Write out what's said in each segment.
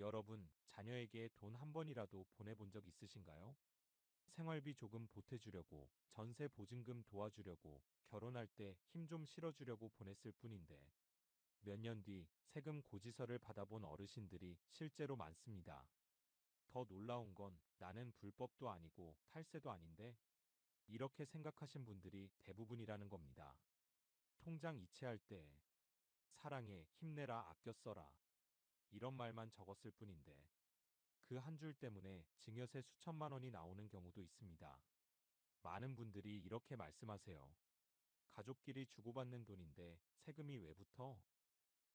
여러분, 자녀에게 돈 한 번이라도 보내본 적 있으신가요? 생활비 조금 보태주려고, 전세 보증금 도와주려고, 결혼할 때 힘 좀 실어주려고 보냈을 뿐인데, 몇 년 뒤 세금 고지서를 받아본 어르신들이 실제로 많습니다. 더 놀라운 건 나는 불법도 아니고 탈세도 아닌데, 이렇게 생각하신 분들이 대부분이라는 겁니다. 통장 이체할 때, 사랑해, 힘내라, 아껴 써라. 이런 말만 적었을 뿐인데, 그 한 줄 때문에 증여세 수천만 원이 나오는 경우도 있습니다. 많은 분들이 이렇게 말씀하세요. 가족끼리 주고받는 돈인데 세금이 왜 붙어?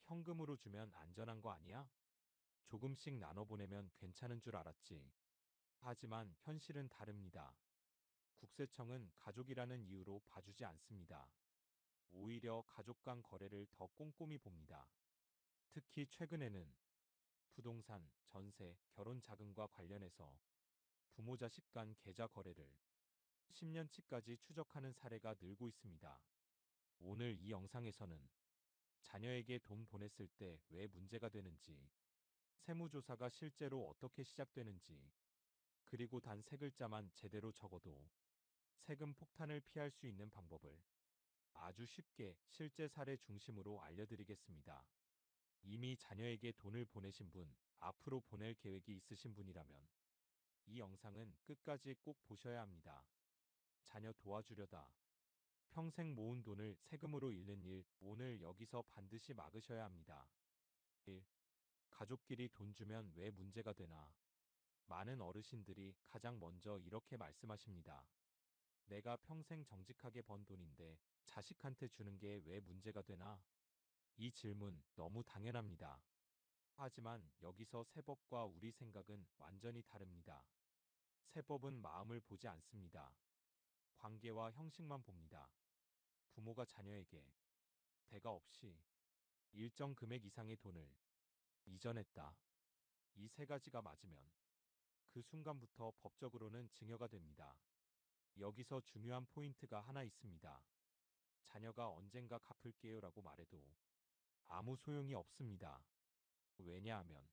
현금으로 주면 안전한 거 아니야? 조금씩 나눠 보내면 괜찮은 줄 알았지. 하지만 현실은 다릅니다. 국세청은 가족이라는 이유로 봐주지 않습니다. 오히려 가족 간 거래를 더 꼼꼼히 봅니다. 특히 최근에는 부동산, 전세, 결혼 자금과 관련해서 부모 자식 간 계좌 거래를 10년치까지 추적하는 사례가 늘고 있습니다. 오늘 이 영상에서는 자녀에게 돈 보냈을 때 왜 문제가 되는지, 세무조사가 실제로 어떻게 시작되는지, 그리고 단 세 글자만 제대로 적어도 세금 폭탄을 피할 수 있는 방법을 아주 쉽게 실제 사례 중심으로 알려드리겠습니다. 이미 자녀에게 돈을 보내신 분, 앞으로 보낼 계획이 있으신 분이라면 이 영상은 끝까지 꼭 보셔야 합니다. 자녀 도와주려다 평생 모은 돈을 세금으로 잃는 일, 오늘 여기서 반드시 막으셔야 합니다. 1. 가족끼리 돈 주면 왜 문제가 되나? 많은 어르신들이 가장 먼저 이렇게 말씀하십니다. 내가 평생 정직하게 번 돈인데 자식한테 주는 게 왜 문제가 되나? 이 질문 너무 당연합니다. 하지만 여기서 세법과 우리 생각은 완전히 다릅니다. 세법은 마음을 보지 않습니다. 관계와 형식만 봅니다. 부모가 자녀에게 대가 없이 일정 금액 이상의 돈을 이전했다. 이 세 가지가 맞으면 그 순간부터 법적으로는 증여가 됩니다. 여기서 중요한 포인트가 하나 있습니다. 자녀가 언젠가 갚을게요라고 말해도 아무 소용이 없습니다. 왜냐하면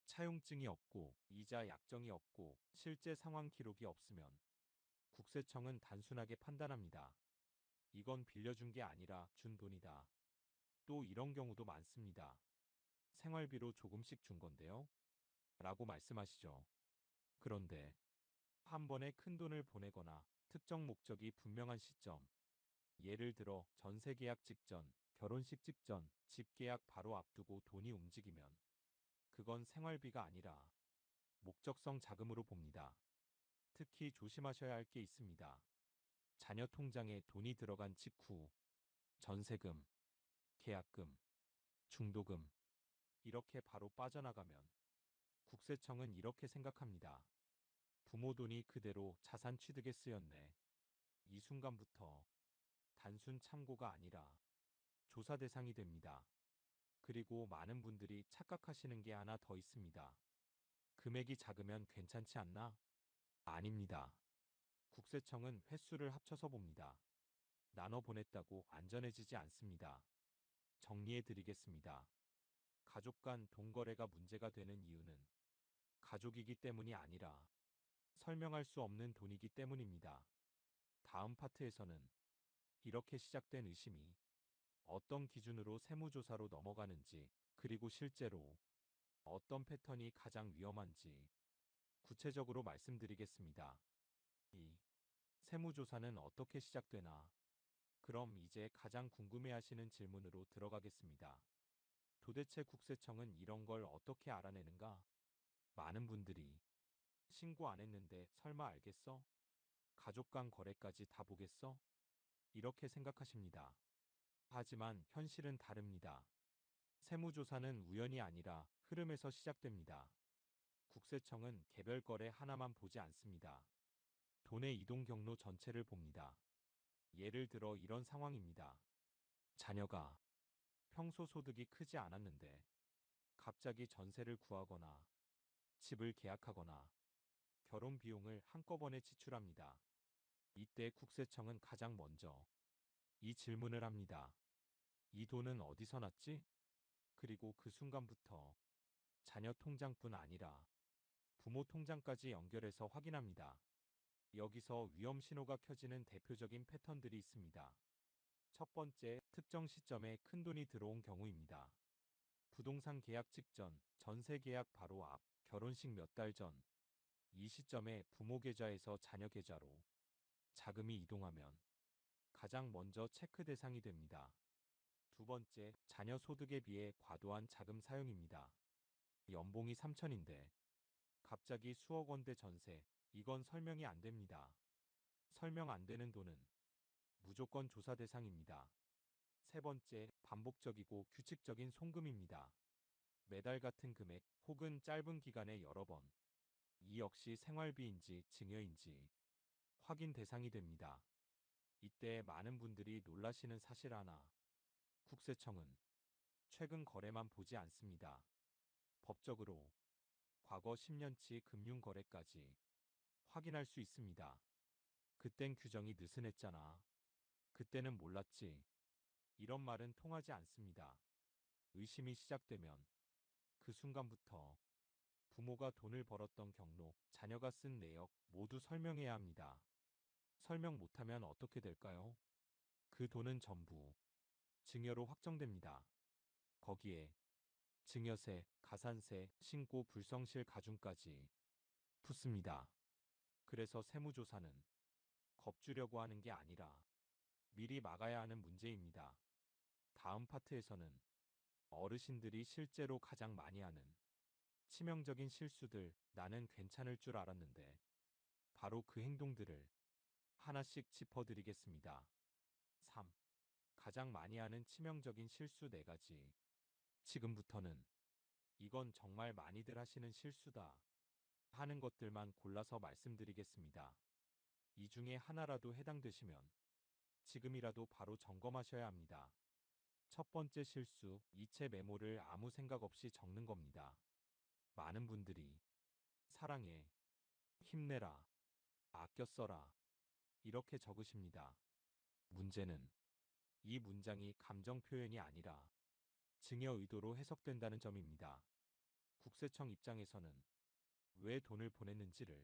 차용증이 없고 이자 약정이 없고 실제 상황 기록이 없으면 국세청은 단순하게 판단합니다. 이건 빌려준 게 아니라 준 돈이다. 또 이런 경우도 많습니다. 생활비로 조금씩 준 건데요. 라고 말씀하시죠. 그런데 한 번에 큰 돈을 보내거나 특정 목적이 분명한 시점, 예를 들어 전세 계약 직전, 결혼식 직전, 집 계약 바로 앞두고 돈이 움직이면 그건 생활비가 아니라 목적성 자금으로 봅니다. 특히 조심하셔야 할 게 있습니다. 자녀 통장에 돈이 들어간 직후 전세금, 계약금, 중도금 이렇게 바로 빠져나가면 국세청은 이렇게 생각합니다. 부모 돈이 그대로 자산 취득에 쓰였네. 이 순간부터 단순 참고가 아니라 조사 대상이 됩니다. 그리고 많은 분들이 착각하시는 게 하나 더 있습니다. 금액이 작으면 괜찮지 않나? 아닙니다. 국세청은 횟수를 합쳐서 봅니다. 나눠 보냈다고 안전해지지 않습니다. 정리해 드리겠습니다. 가족 간 돈거래가 문제가 되는 이유는 가족이기 때문이 아니라 설명할 수 없는 돈이기 때문입니다. 다음 파트에서는 이렇게 시작된 의심이 어떤 기준으로 세무조사로 넘어가는지, 그리고 실제로 어떤 패턴이 가장 위험한지 구체적으로 말씀드리겠습니다. 2. 세무조사는 어떻게 시작되나? 그럼 이제 가장 궁금해하시는 질문으로 들어가겠습니다. 도대체 국세청은 이런 걸 어떻게 알아내는가? 많은 분들이 신고 안 했는데 설마 알겠어? 가족 간 거래까지 다 보겠어? 이렇게 생각하십니다. 하지만 현실은 다릅니다. 세무조사는 우연이 아니라 흐름에서 시작됩니다. 국세청은 개별 거래 하나만 보지 않습니다. 돈의 이동 경로 전체를 봅니다. 예를 들어 이런 상황입니다. 자녀가 평소 소득이 크지 않았는데 갑자기 전세를 구하거나 집을 계약하거나 결혼 비용을 한꺼번에 지출합니다. 이때 국세청은 가장 먼저 이 질문을 합니다. 이 돈은 어디서 났지? 그리고 그 순간부터 자녀 통장뿐 아니라 부모 통장까지 연결해서 확인합니다. 여기서 위험 신호가 켜지는 대표적인 패턴들이 있습니다. 첫 번째, 특정 시점에 큰돈이 들어온 경우입니다. 부동산 계약 직전, 전세 계약 바로 앞, 결혼식 몇 달 전, 이 시점에 부모 계좌에서 자녀 계좌로 자금이 이동하면 가장 먼저 체크 대상이 됩니다. 두 번째, 자녀 소득에 비해 과도한 자금 사용입니다. 연봉이 3천인데 갑자기 수억 원대 전세, 이건 설명이 안 됩니다. 설명 안 되는 돈은 무조건 조사 대상입니다. 세 번째, 반복적이고 규칙적인 송금입니다. 매달 같은 금액 혹은 짧은 기간에 여러 번. 이 역시 생활비인지 증여인지 확인 대상이 됩니다. 이때 많은 분들이 놀라시는 사실 하나. 국세청은 최근 거래만 보지 않습니다. 법적으로 과거 10년치 금융거래까지 확인할 수 있습니다. 그땐 규정이 느슨했잖아. 그때는 몰랐지. 이런 말은 통하지 않습니다. 의심이 시작되면 그 순간부터 부모가 돈을 벌었던 경로, 자녀가 쓴 내역 모두 설명해야 합니다. 설명 못하면 어떻게 될까요? 그 돈은 전부 증여로 확정됩니다. 거기에 증여세, 가산세, 신고 불성실 가중까지 붙습니다. 그래서 세무조사는 겁주려고 하는 게 아니라 미리 막아야 하는 문제입니다. 다음 파트에서는 어르신들이 실제로 가장 많이 하는 치명적인 실수들, 나는 괜찮을 줄 알았는데 바로 그 행동들을 하나씩 짚어드리겠습니다. 3. 가장 많이 하는 치명적인 실수 4가지. 지금부터는 이건 정말 많이들 하시는 실수다 하는 것들만 골라서 말씀드리겠습니다. 이 중에 하나라도 해당되시면 지금이라도 바로 점검하셔야 합니다. 첫 번째 실수, 이체 메모를 아무 생각 없이 적는 겁니다. 많은 분들이 사랑해, 힘내라, 아껴 써라 이렇게 적으십니다. 문제는 이 문장이 감정 표현이 아니라 증여 의도로 해석된다는 점입니다. 국세청 입장에서는 왜 돈을 보냈는지를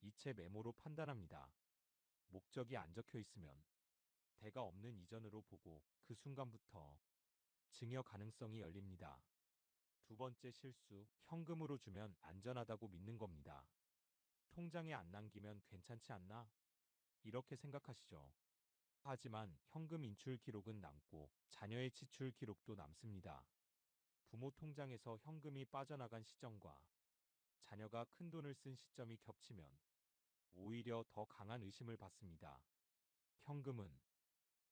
이체 메모로 판단합니다. 목적이 안 적혀 있으면 대가 없는 이전으로 보고 그 순간부터 증여 가능성이 열립니다. 두 번째 실수, 현금으로 주면 안전하다고 믿는 겁니다. 통장에 안 남기면 괜찮지 않나? 이렇게 생각하시죠. 하지만 현금 인출 기록은 남고 자녀의 지출 기록도 남습니다. 부모 통장에서 현금이 빠져나간 시점과 자녀가 큰돈을 쓴 시점이 겹치면 오히려 더 강한 의심을 받습니다. 현금은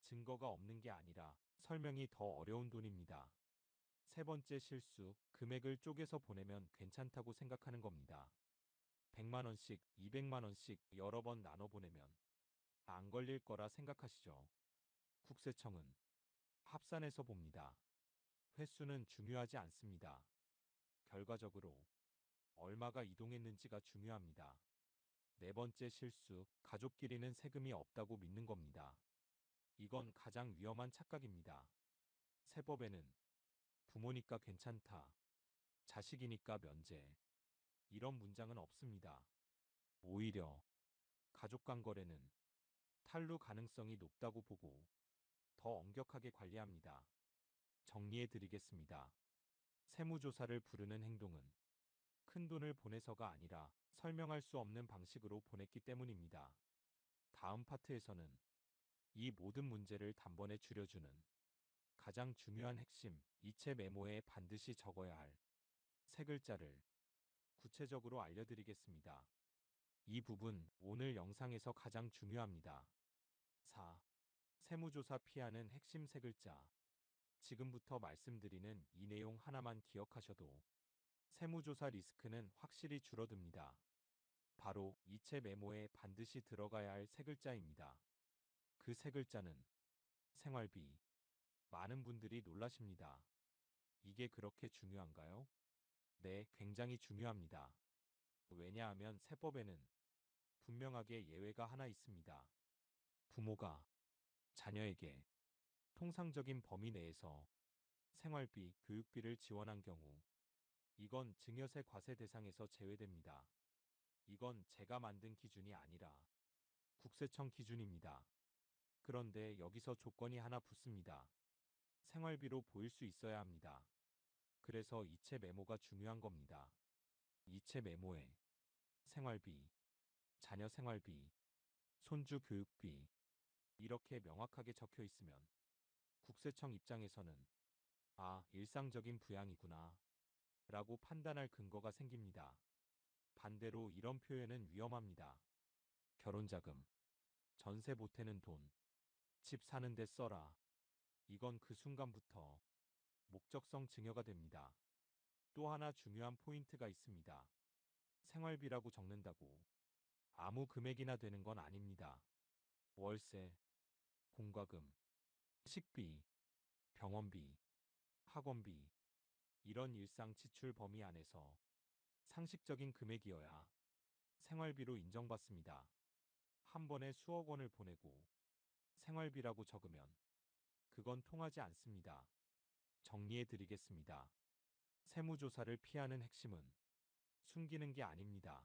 증거가 없는 게 아니라 설명이 더 어려운 돈입니다. 세 번째 실수, 금액을 쪼개서 보내면 괜찮다고 생각하는 겁니다. 100만 원씩, 200만 원씩 여러 번 나눠 보내면 안 걸릴 거라 생각하시죠. 국세청은 합산해서 봅니다. 횟수는 중요하지 않습니다. 결과적으로 얼마가 이동했는지가 중요합니다. 네 번째 실수, 가족끼리는 세금이 없다고 믿는 겁니다. 이건 가장 위험한 착각입니다. 세법에는 부모니까 괜찮다, 자식이니까 면제, 이런 문장은 없습니다. 오히려 가족 간 거래는 탈루 가능성이 높다고 보고 더 엄격하게 관리합니다. 정리해 드리겠습니다. 세무조사를 부르는 행동은 큰돈을 보내서가 아니라 설명할 수 없는 방식으로 보냈기 때문입니다. 다음 파트에서는 이 모든 문제를 단번에 줄여주는 가장 중요한 핵심, 이체 메모에 반드시 적어야 할 세 글자를 구체적으로 알려드리겠습니다. 이 부분 오늘 영상에서 가장 중요합니다. 4. 세무조사 피하는 핵심 세 글자. 지금부터 말씀드리는 이 내용 하나만 기억하셔도 세무조사 리스크는 확실히 줄어듭니다. 바로 이체 메모에 반드시 들어가야 할 세 글자입니다. 그 세 글자는 생활비. 많은 분들이 놀라십니다. 이게 그렇게 중요한가요? 네, 굉장히 중요합니다. 왜냐하면 세법에는 분명하게 예외가 하나 있습니다. 부모가 자녀에게 통상적인 범위 내에서 생활비, 교육비를 지원한 경우 이건 증여세 과세 대상에서 제외됩니다. 이건 제가 만든 기준이 아니라 국세청 기준입니다. 그런데 여기서 조건이 하나 붙습니다. 생활비로 보일 수 있어야 합니다. 그래서 이체 메모가 중요한 겁니다. 이체 메모에 생활비, 자녀 생활비, 손주 교육비 이렇게 명확하게 적혀 있으면 국세청 입장에서는 아, 일상적인 부양이구나 라고 판단할 근거가 생깁니다. 반대로 이런 표현은 위험합니다. 결혼자금, 전세 보태는 돈, 집 사는 데 써라. 이건 그 순간부터 목적성 증여가 됩니다. 또 하나 중요한 포인트가 있습니다. 생활비라고 적는다고 아무 금액이나 되는 건 아닙니다. 월세, 공과금, 식비, 병원비, 학원비, 이런 일상 지출 범위 안에서 상식적인 금액이어야 생활비로 인정받습니다. 한 번에 수억 원을 보내고 생활비라고 적으면 그건 통하지 않습니다. 정리해 드리겠습니다. 세무조사를 피하는 핵심은 숨기는 게 아닙니다.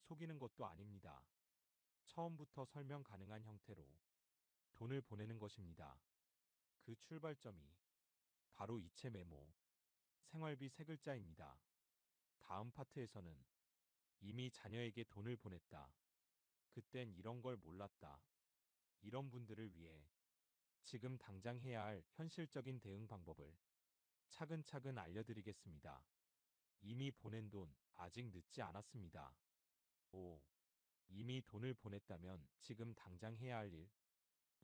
속이는 것도 아닙니다. 처음부터 설명 가능한 형태로 돈을 보내는 것입니다. 그 출발점이 바로 이체 메모, 생활비 세 글자입니다. 다음 파트에서는 이미 자녀에게 돈을 보냈다. 그땐 이런 걸 몰랐다. 이런 분들을 위해 지금 당장 해야 할 현실적인 대응 방법을 차근차근 알려드리겠습니다. 이미 보낸 돈 아직 늦지 않았습니다. 5. 이미 돈을 보냈다면 지금 당장 해야 할 일.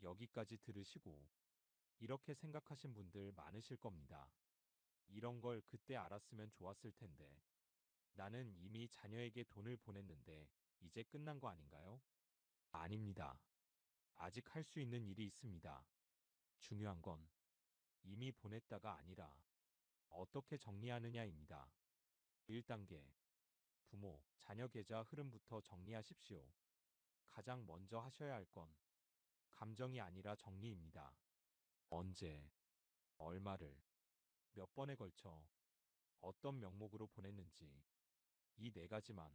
여기까지 들으시고 이렇게 생각하신 분들 많으실 겁니다. 이런 걸 그때 알았으면 좋았을 텐데. 나는 이미 자녀에게 돈을 보냈는데 이제 끝난 거 아닌가요? 아닙니다. 아직 할 수 있는 일이 있습니다. 중요한 건 이미 보냈다가 아니라 어떻게 정리하느냐입니다. 1단계. 부모, 자녀 계좌 흐름부터 정리하십시오. 가장 먼저 하셔야 할 건 감정이 아니라 정리입니다. 언제, 얼마를, 몇 번에 걸쳐, 어떤 명목으로 보냈는지 이 네 가지만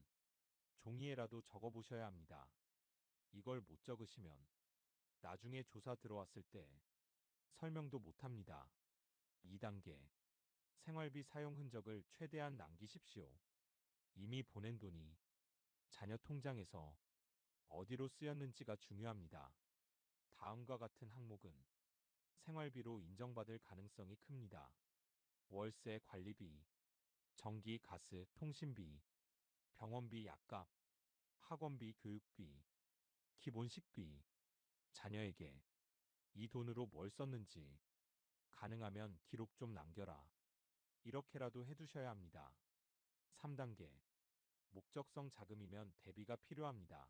종이에라도 적어보셔야 합니다. 이걸 못 적으시면 나중에 조사 들어왔을 때 설명도 못합니다. 2단계. 생활비 사용 흔적을 최대한 남기십시오. 이미 보낸 돈이 자녀 통장에서 어디로 쓰였는지가 중요합니다. 다음과 같은 항목은 생활비로 인정받을 가능성이 큽니다. 월세 관리비, 전기, 가스, 통신비, 병원비, 약값, 학원비, 교육비, 기본식비, 자녀에게 이 돈으로 뭘 썼는지 가능하면 기록 좀 남겨라. 이렇게라도 해두셔야 합니다. 3단계. 목적성 자금이면 대비가 필요합니다.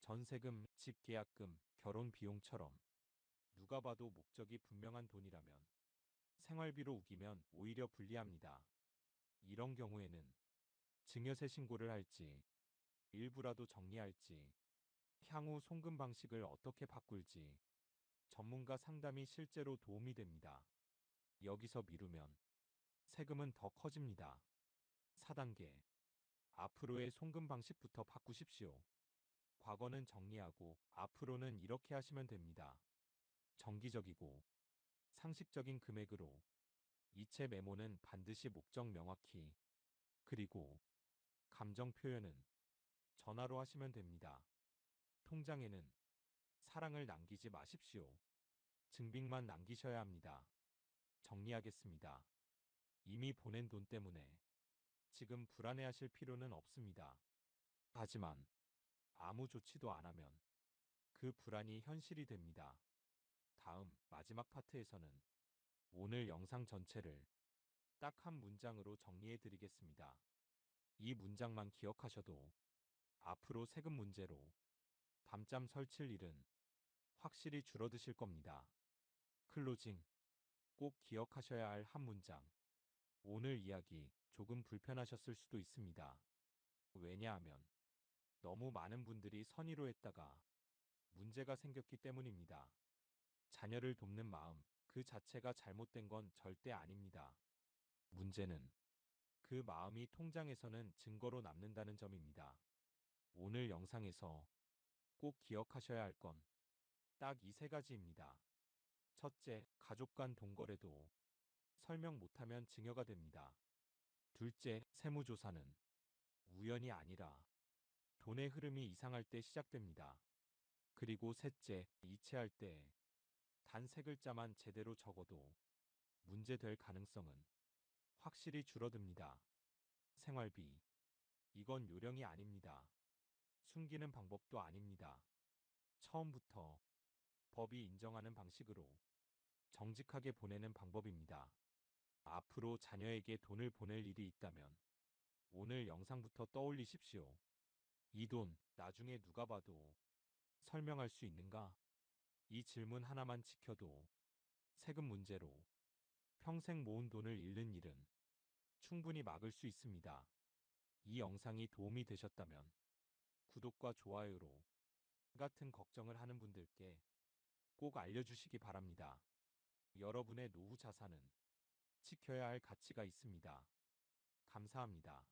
전세금, 집 계약금, 결혼 비용처럼 누가 봐도 목적이 분명한 돈이라면 생활비로 우기면 오히려 불리합니다. 이런 경우에는 증여세 신고를 할지, 일부라도 정리할지, 향후 송금 방식을 어떻게 바꿀지 전문가 상담이 실제로 도움이 됩니다. 여기서 미루면 세금은 더 커집니다. 4단계. 앞으로의 송금 방식부터 바꾸십시오. 과거는 정리하고 앞으로는 이렇게 하시면 됩니다. 정기적이고 상식적인 금액으로 이체 메모는 반드시 목적 명확히 그리고 감정 표현은 전화로 하시면 됩니다. 통장에는 사랑을 남기지 마십시오. 증빙만 남기셔야 합니다. 정리하겠습니다. 이미 보낸 돈 때문에 지금 불안해하실 필요는 없습니다. 하지만 아무 조치도 안 하면 그 불안이 현실이 됩니다. 다음 마지막 파트에서는 오늘 영상 전체를 딱 한 문장으로 정리해 드리겠습니다. 이 문장만 기억하셔도 앞으로 세금 문제로 밤잠 설칠 일은 확실히 줄어드실 겁니다. 클로징. 꼭 기억하셔야 할 한 문장. 오늘 이야기 조금 불편하셨을 수도 있습니다. 왜냐하면 너무 많은 분들이 선의로 했다가 문제가 생겼기 때문입니다. 자녀를 돕는 마음 그 자체가 잘못된 건 절대 아닙니다. 문제는 그 마음이 통장에서는 증거로 남는다는 점입니다. 오늘 영상에서 꼭 기억하셔야 할 건 딱 이 세 가지입니다. 첫째, 가족 간 동거래도 설명 못하면 증여가 됩니다. 둘째, 세무조사는 우연이 아니라 돈의 흐름이 이상할 때 시작됩니다. 그리고 셋째, 이체할 때 단 세 글자만 제대로 적어도 문제될 가능성은 확실히 줄어듭니다. 생활비. 이건 요령이 아닙니다. 숨기는 방법도 아닙니다. 처음부터 법이 인정하는 방식으로 정직하게 보내는 방법입니다. 앞으로 자녀에게 돈을 보낼 일이 있다면 오늘 영상부터 떠올리십시오. 이 돈 나중에 누가 봐도 설명할 수 있는가? 이 질문 하나만 지켜도 세금 문제로 평생 모은 돈을 잃는 일은 충분히 막을 수 있습니다. 이 영상이 도움이 되셨다면 구독과 좋아요로 같은 걱정을 하는 분들께 꼭 알려주시기 바랍니다. 여러분의 노후 자산은 지켜야 할 가치가 있습니다. 감사합니다.